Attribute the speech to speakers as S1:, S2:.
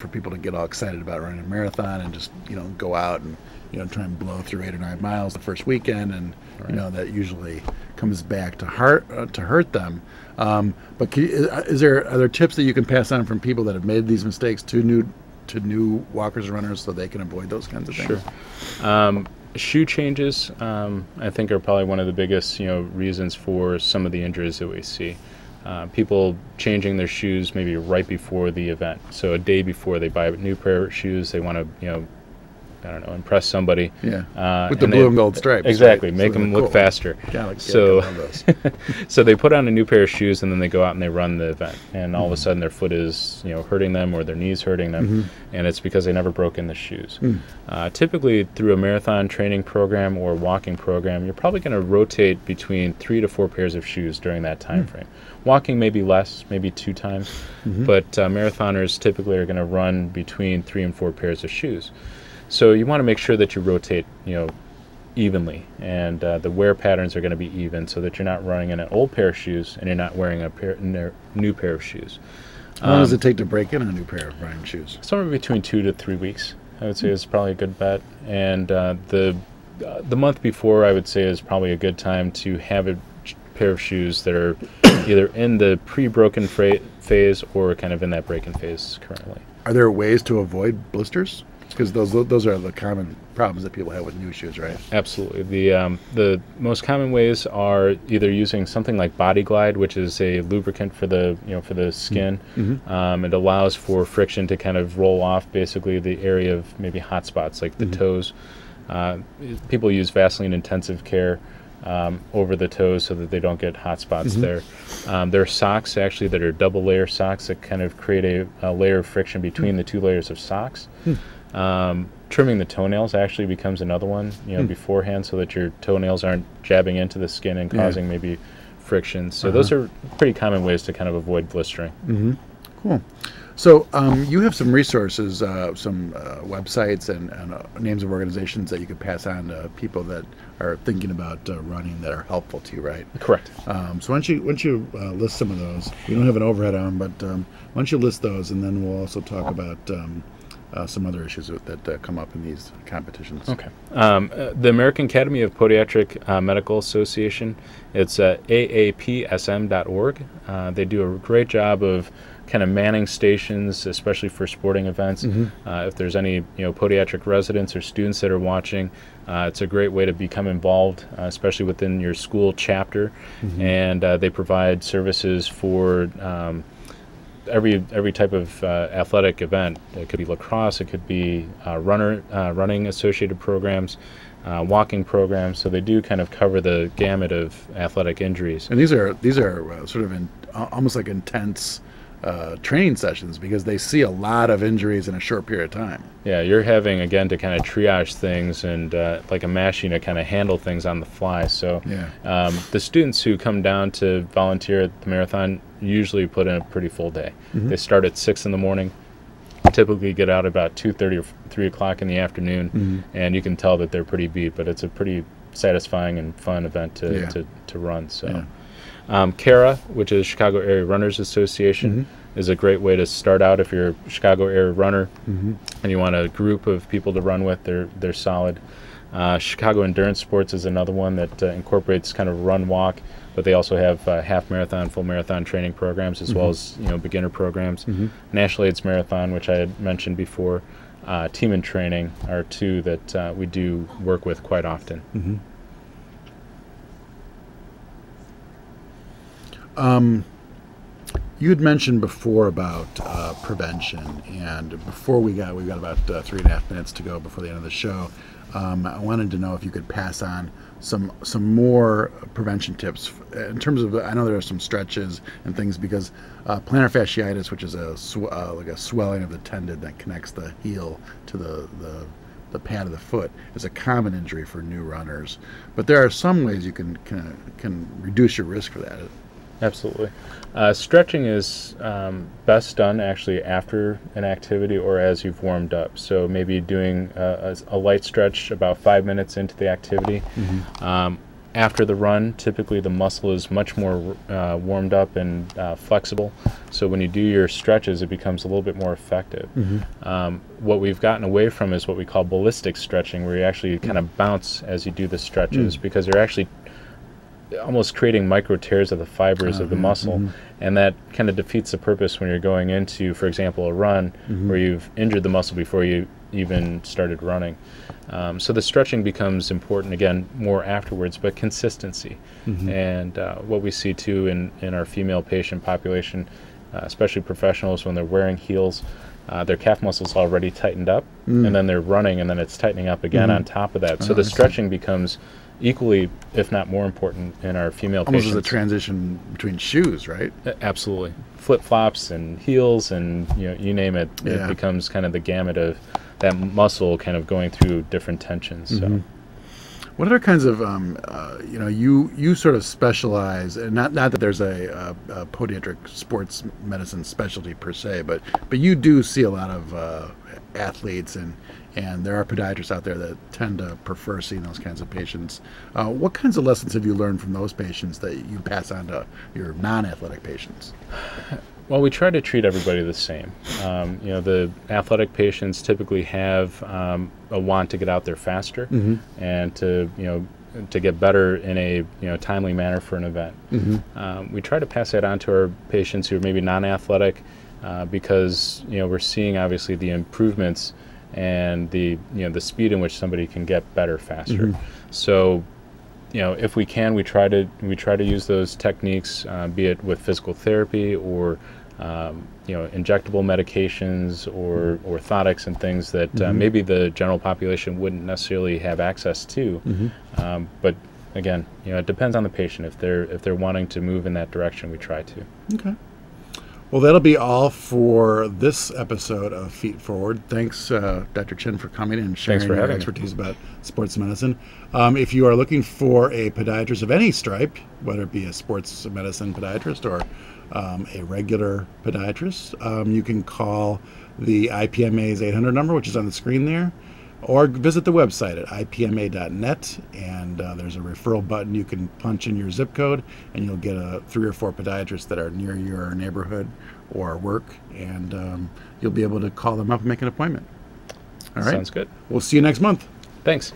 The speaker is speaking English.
S1: for people to get all excited about running a marathon and just, go out and, try and blow through 8 or 9 miles the first weekend, and that usually comes back to hurt them. But are there tips that you can pass on from people that have made these mistakes to new walkers and runners so they can avoid those kinds of things?
S2: Sure. Shoe changes, I think, are probably one of the biggest, reasons for some of the injuries that we see. People changing their shoes maybe right before the event. So a day before they buy a new pair of shoes, they want to, impress somebody.
S1: Yeah. With the blue and gold stripes.
S2: Exactly.
S1: Right?
S2: Make them look faster.
S1: So
S2: they put on a new pair of shoes and then they go out and they run the event. And all of a sudden their foot is, hurting them, or their knees hurting them. And it's because they never broke in the shoes. Typically through a marathon training program or walking program, you're probably going to rotate between 3 to 4 pairs of shoes during that time frame. Walking maybe less, maybe 2 times. But marathoners typically are going to run between 3 and 4 pairs of shoes. So you want to make sure that you rotate, evenly, and the wear patterns are going to be even, so that you're not running in an old pair of shoes and you're not wearing a new pair of shoes.
S1: How long does it take to break in a new pair of running shoes?
S2: Somewhere between 2 to 3 weeks, I would say, is probably a good bet. And the month before, I would say, is probably a good time to have a pair of shoes that are either in the pre-broken phase or kind of in that break-in phase currently.
S1: Are there ways to avoid blisters? Because those are the common problems that people have with new shoes, right?
S2: Absolutely. The most common ways are either using something like Body Glide, which is a lubricant for the skin. It allows for friction to kind of roll off basically the area of maybe hot spots like the toes. People use Vaseline Intensive Care over the toes so that they don't get hot spots there. There are socks actually that are double layer socks that kind of create a layer of friction between the 2 layers of socks. Trimming the toenails actually becomes another one, beforehand, so that your toenails aren't jabbing into the skin and causing maybe friction. So those are pretty common ways to kind of avoid blistering.
S1: Cool. So you have some resources, some websites and names of organizations that you could pass on to people that are thinking about running that are helpful to you, right?
S2: Correct.
S1: So why don't you list some of those? We don't have an overhead on, but why don't you list those, and then we'll also talk about some other issues that come up in these competitions.
S2: Okay. The American Academy of Podiatric Medical Association, it's aapsm.org. They do a great job of kind of manning stations, especially for sporting events. If there's any podiatric residents or students that are watching, it's a great way to become involved, especially within your school chapter. And they provide services for every type of athletic event. It could be lacrosse, it could be running associated programs, walking programs. So they do kind of cover the gamut of athletic injuries.
S1: And these are sort of almost like intense training sessions, because they see a lot of injuries in a short period of time.
S2: Yeah, you're having, again, to kind of triage things and like a machine to kind of handle things on the fly. So the students who come down to volunteer at the marathon usually put in a pretty full day. They start at 6 in the morning, typically get out about 2:30 or 3 o'clock in the afternoon, and you can tell that they're pretty beat, but it's a pretty satisfying and fun event to run. So. CARA, which is Chicago Area Runners Association, is a great way to start out if you're a Chicago area runner and you want a group of people to run with. They're solid. Chicago Endurance Sports is another one that incorporates kind of run walk, but they also have half marathon, full marathon training programs, as well as beginner programs. National AIDS Marathon, which I had mentioned before, Team in Training are 2 that we do work with quite often.
S1: You had mentioned before about prevention, and before we've got about 3.5 minutes to go before the end of the show. I wanted to know if you could pass on some more prevention tips in terms of, I know there are some stretches and things, because plantar fasciitis, which is like a swelling of the tendon that connects the heel to the pad of the foot, is a common injury for new runners. But there are some ways you can reduce your risk for that.
S2: Absolutely. Stretching is best done actually after an activity or as you've warmed up. So maybe doing a light stretch about 5 minutes into the activity. after the run, typically the muscle is much more warmed up and flexible. So when you do your stretches, it becomes a little bit more effective. What we've gotten away from is what we call ballistic stretching, where you actually kind of bounce as you do the stretches, because you're actually almost creating micro tears of the fibers of the muscle, and that kind of defeats the purpose when you're going into, for example, a run where you've injured the muscle before you even started running. So the stretching becomes important, again, more afterwards, but consistency. And what we see too in our female patient population, especially professionals, when they're wearing heels, their calf muscles already tightened up, and then they're running, and then it's tightening up again on top of that. So the stretching becomes equally, if not more important, in our female patients.
S1: Almost as a transition between shoes, right?
S2: Absolutely. Flip-flops and heels and you name it. It becomes kind of the gamut of that muscle kind of going through different tensions. So.
S1: What other kinds of, you sort of specialize, and not that there's a podiatric sports medicine specialty per se, but you do see a lot of athletes, and there are podiatrists out there that tend to prefer seeing those kinds of patients. What kinds of lessons have you learned from those patients that you pass on to your non-athletic patients?
S2: Well, we try to treat everybody the same. The athletic patients typically have a want to get out there faster and to get better in a timely manner for an event. We try to pass that on to our patients who are maybe non-athletic because we're seeing obviously the improvements and the speed in which somebody can get better faster. So if we can, we try to use those techniques, be it with physical therapy or injectable medications or orthotics and things that maybe the general population wouldn't necessarily have access to. But again, it depends on the patient. If they're wanting to move in that direction, we try to. Okay.
S1: Well, that'll be all for this episode of Feet Forward. Thanks, Dr. Chin, for coming and sharing your expertise about sports medicine. If you are looking for a podiatrist of any stripe, whether it be a sports medicine podiatrist or a regular podiatrist, you can call the IPMA's 800 number, which is on the screen there, or visit the website at ipma.net, and there's a referral button. You can punch in your zip code, and you'll get 3 or 4 podiatrists that are near your neighborhood or work, and you'll be able to call them up and make an appointment. All right.
S2: Sounds good.
S1: We'll see you next month.
S2: Thanks.